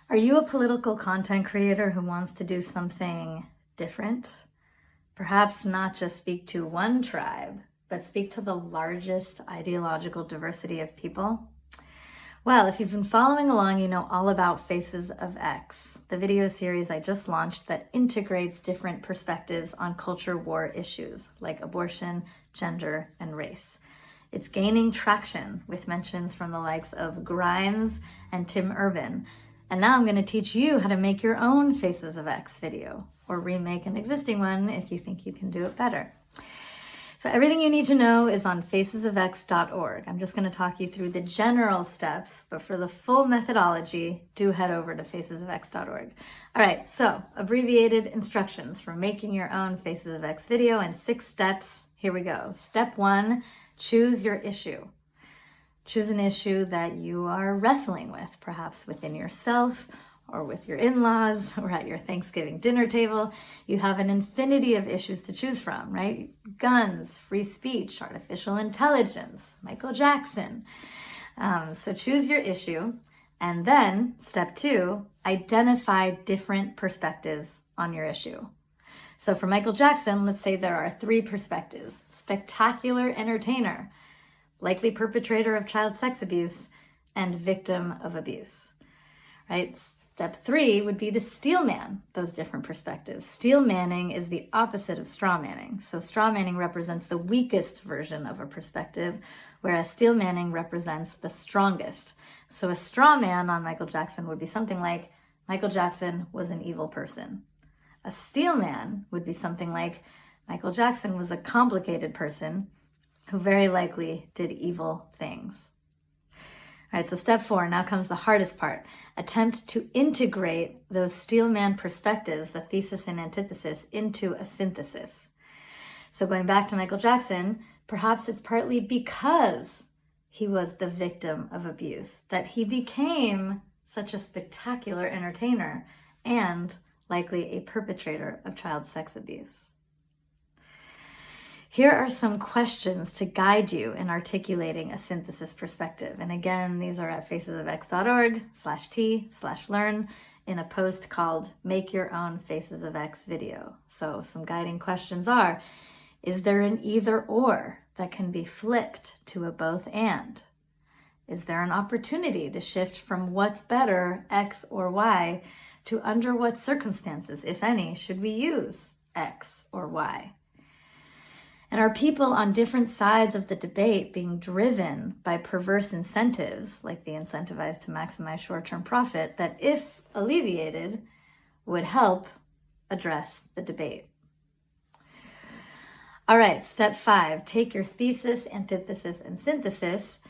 Are you a political content creator who wants to do something different? Perhaps not just speak to one tribe, but speak to the largest ideological diversity of people? Well, if you've been following along, you know all about Faces of X, the video series I just launched that integrates different perspectives on culture war issues like abortion, gender, and race. It's gaining traction with mentions from the likes of Grimes and Tim Urban. And now I'm going to teach you how to make your own Faces of X video, or remake an existing one if you think you can do it better. So everything you need to know is on facesofx.org. I'm just going to talk you through the general steps, but for the full methodology, do head over to facesofx.org. All right, so abbreviated instructions for making your own Faces of X video in 6 steps. Here we go. Step 1, choose your issue. Choose an issue that you are wrestling with, perhaps within yourself or with your in-laws or at your Thanksgiving dinner table. You have an infinity of issues to choose from, right? Guns, free speech, artificial intelligence, Michael Jackson. So choose your issue. And then step 2, identify different perspectives on your issue. So for Michael Jackson, let's say there are 3 perspectives: spectacular entertainer, likely perpetrator of child sex abuse, and victim of abuse, right? Step 3 would be to steel man those different perspectives. Steel manning is the opposite of straw manning. So straw manning represents the weakest version of a perspective, whereas steel manning represents the strongest. So a straw man on Michael Jackson would be something like, Michael Jackson was an evil person. A steel man would be something like, Michael Jackson was a complicated person who very likely did evil things. All right, so step 4, now comes the hardest part. Attempt to integrate those steelman perspectives, the thesis and antithesis, into a synthesis. So going back to Michael Jackson, perhaps it's partly because he was the victim of abuse that he became such a spectacular entertainer and likely a perpetrator of child sex abuse. Here are some questions to guide you in articulating a synthesis perspective. And again, these are at facesofx.org/t/learn in a post called Make Your Own Faces of X video. So some guiding questions are, is there an either or that can be flipped to a both and? Is there an opportunity to shift from what's better, X or Y, to under what circumstances, if any, should we use X or Y? And are people on different sides of the debate being driven by perverse incentives, like the incentivized to maximize short-term profit, that if alleviated, would help address the debate? All right, step 5, take your thesis, antithesis, and synthesis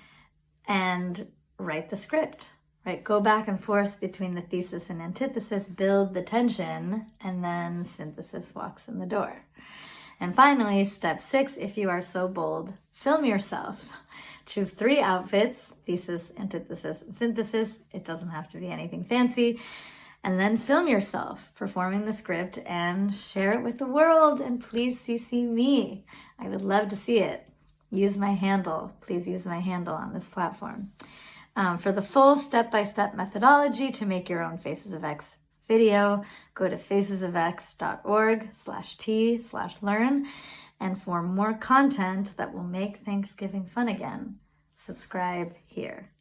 and write the script, right? Go back and forth between the thesis and antithesis, build the tension, and then synthesis walks in the door. And finally, step 6, if you are so bold, film yourself. Choose 3 outfits, thesis, antithesis, and synthesis. It doesn't have to be anything fancy. And then film yourself performing the script and share it with the world. And please CC me. I would love to see it. Use my handle. Please use my handle on this platform. For the full step-by-step methodology to make your own Faces of X video, go to facesofx.org/t/learn. And for more content that will make Thanksgiving fun again, subscribe here.